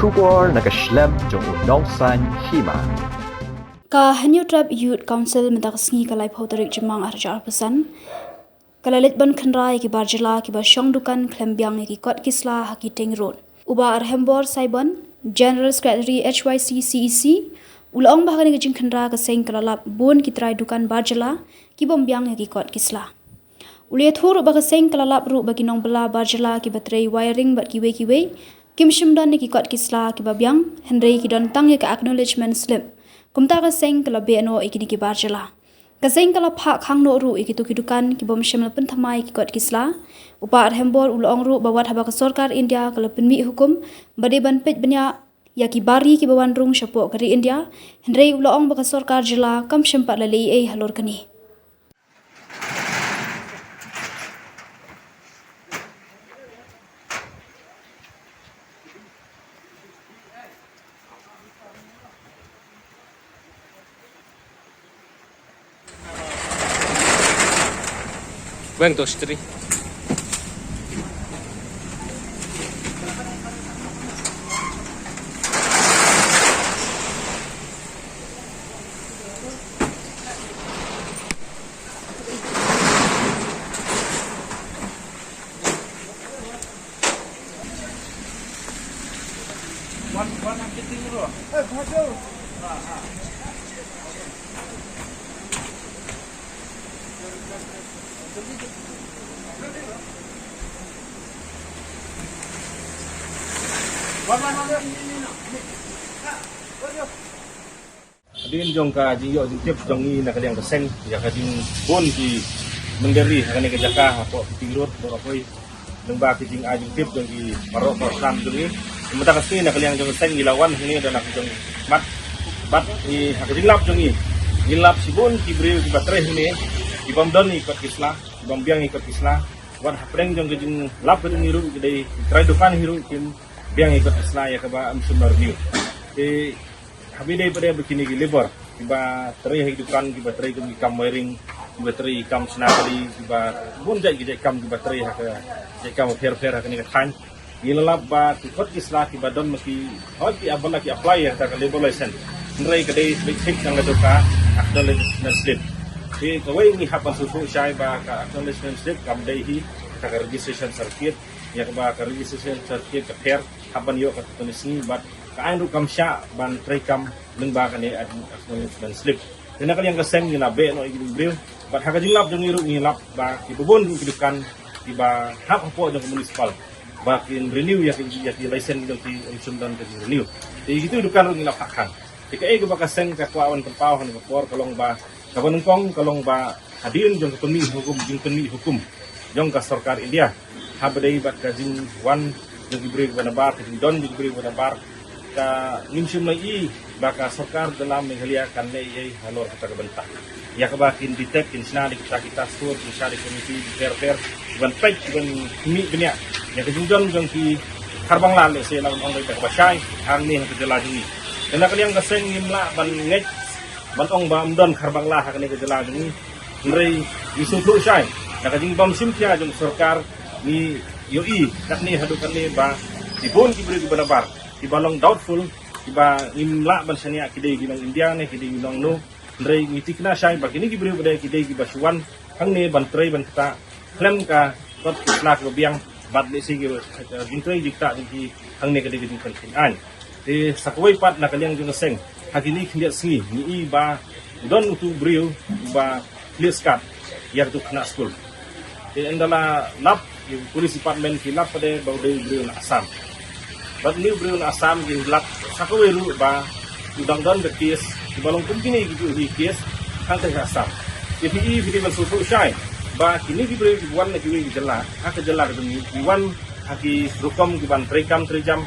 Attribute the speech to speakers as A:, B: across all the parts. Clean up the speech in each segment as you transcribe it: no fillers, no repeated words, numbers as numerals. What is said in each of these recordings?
A: Shubor nakaslem jong unong san hima.
B: Ka Hanyu Trap Youth Council mendaksni kalai pauterik jemang arja pesan. Kalalit ban khenrai ki barjela ki ba shong dukan klembyang ki kot kisla haki ting road. Uba arhembor saiban General Secretary HYC CEC ulong bahkan ki jing khenra ka seng kalalap bon ki trai dukan barjela ki bombyang ki kot kisla. Uliat thur ba ka seng kalalap ru bagi nong bela barjela ki batrai wiring bat kiwe kim shimdan ki kot kisla ki babyang henrei ki don tang ka acknowledgement slip. Kumta ka seng kala beno ikini ki barjela. Ka seng kala phak khang no ru ikitu ki dukan ki bom shimel pen thamai ki kot kisla. Upa arhembor ulong ru bawat haba ka sarkar India kala penmi hukum bade ban pej benya ya ki bari ki bawan rung shapo kari India henrei ulong ba ka sarkar jila kam shimpat la lei ei halor kani.
C: Bang to stri.
D: Din jong ka jing yo jing tip jong ni nak yang keseng ya ka jing bon ki menderi akan ke jaka apa tirut apa koi lembah ki jing ajing tip jong ki parok program jong ni sementara kesini nak yang jong keseng dilawan ini dan nak jong bat ni hak jing lap jong ni gilap si bon ki beri ki baterai ini ki bom don ikut kisla bom biang ikut kisla wan hapreng jong jing lap ni ru ki trai dukan hiru kim biang ikut kisla ya ka ba am sumber view di Habis daripada begini ki lebar, tiba terai hidupan tiba terai kami kam wiring, tiba terai kam senakali, tiba bunjai kita kam tiba terai hak kam fair hak ni kan. Gilap ba tikot kislah tiba don mesti hot ki abal ki apply ya tak labor license. Terai kedai fix yang letuka acknowledgement slip. Di kawai ni hapan susu syai ba ka acknowledgement slip kam dai hi ka registration certificate ya ba ka registration certificate ka fair hapan yo ka tulis ni bat kain ru kam sya ban trai kam lengba kan ni acknowledgement slip. Dena kali yang keseng ni labe no igin bril bat haka jing lap jong iru ni lap ba ki bubon ki dukan tiba hak apa jong municipal ba kin renew ya ki license jong ki sumdan ki renew. Jadi gitu dukan ru ni lap hakan. Jika ai ba keseng ka kawan tempau kan por kalong ba kawan kong kalong ba hadirin jong penmi hukum jong ka sarkar India habdai bat ka jing wan jong ibri ba nabar ki don ibri ba nabar ka nimshum lagi baka sarkar dalam Meghalaya kan lei halor kata kebentak ya kebakin detect insna di kita sur insna di komisi fair ban pek ban mi benya ya kejunjang jang ki karbang lale se lawan ong ka basai hang ni ke jela ni dena kalian kaseng ngimla ban ngej ban ong ba amdon karbang la hak ni ke jela ni nrei isu tu sai na kajing bam simtia jang sarkar ni yoi kat ni hadukan ni ba dibon ki beri banabar ibalong doubtful iba imla ban sania kidai ginang India ne kidai ginang no ndrei ngitik na sai ba kini gibre bade kidai gi basuan hang ne ban trei ban ta klem ka tot slak go biang bat le sigi gintrei dikta di hang ne kidai gi kan an de sakwai pat na kaliang jung seng hakini khliat singi ni ba don utu brio ba clear yar tu kena school de endala lap police department kilap pada bau de brio na Assam. Bat ni beri na Assam gin lak sakwe ru ba udang don bekis di balong kumpini gitu di kes kan teh Assam. Jadi video susu syai ba kini di beri wan lagi wi jela hak jela ke ni wan haki rukom di ban trekam trejam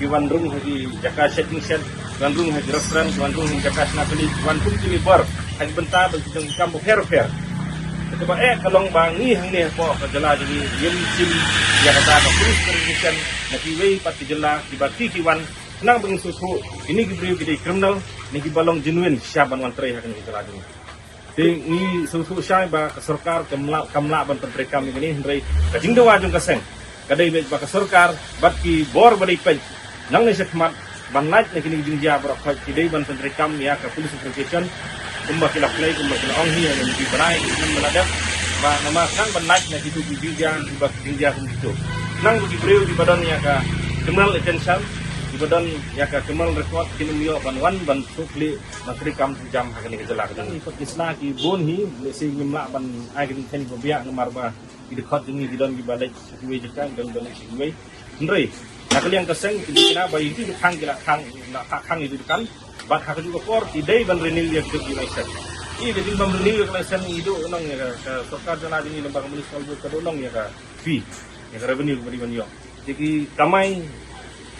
D: di wan rung haki jaka setting set wan rung haki restaurant wan rung haki jaka snapeli wan kumpini bar haki benta bentuk kampo fair Coba kalong bangi hang ni po ka jela jadi yim sim ya kata ka police permission na kiway pat jela dibati kiwan nang bang susu ini gibri gidi criminal ni gibalong genuine siaban wan tray hakan jela jadi ni susu syai ba ka sarkar kamla ban pentrekam ini hendrai ka jingdawa jung kaseng kadai ba ka sarkar bat ki bor bari pen nang ni sekmat ban night ni kini jingja berok kidai ban penrekam ya ke police application kumba kila play kumba kila ong hiya yang di banai nan menadap ba nama kan ban night ni itu jingja kumba jingja kum itu nang di breu di badan ya ka kemal attention di badan ya ka kemal record kini mio ban wan ban sukli penrekam jam hakani kejelak dan ikut islah ki bon hi lesi ngimla ban ai kini tani babia ngamar ba di dekat jengi di don di balik sesuai jekan dan balik sesuai ndrei nakaliang keseng kina bayi itu kang itu kan bat hak juga kor tidai ban renil dia hidup di Malaysia ini jadi ban renil Malaysia itu nang ya ke sokar jana ini lembaga municipal kedonong ya ka fee ya ka revenue beri banyo jadi kamai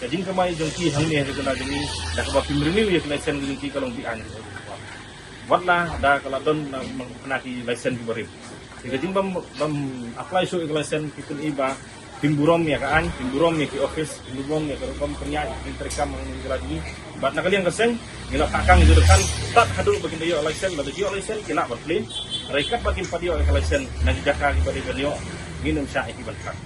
D: kajing kamai jongki hang ni kena jadi dah ka pim renil ya Malaysia jongki kalong di an watlah ada kalau don kena ki license di beri jadi jing bam apply so license kita iba timburom ya kaan, timburom ya ke office, timburom ya ke rekam penyanyi, interekam yang lagi. Bat nak kalian keseng, gila kakang itu kan, tak hadul bagian dia license, bagi dia license, gila berplin, rekat bagian pada dia license, nanti jaka kepada dia, minum syai ibadah.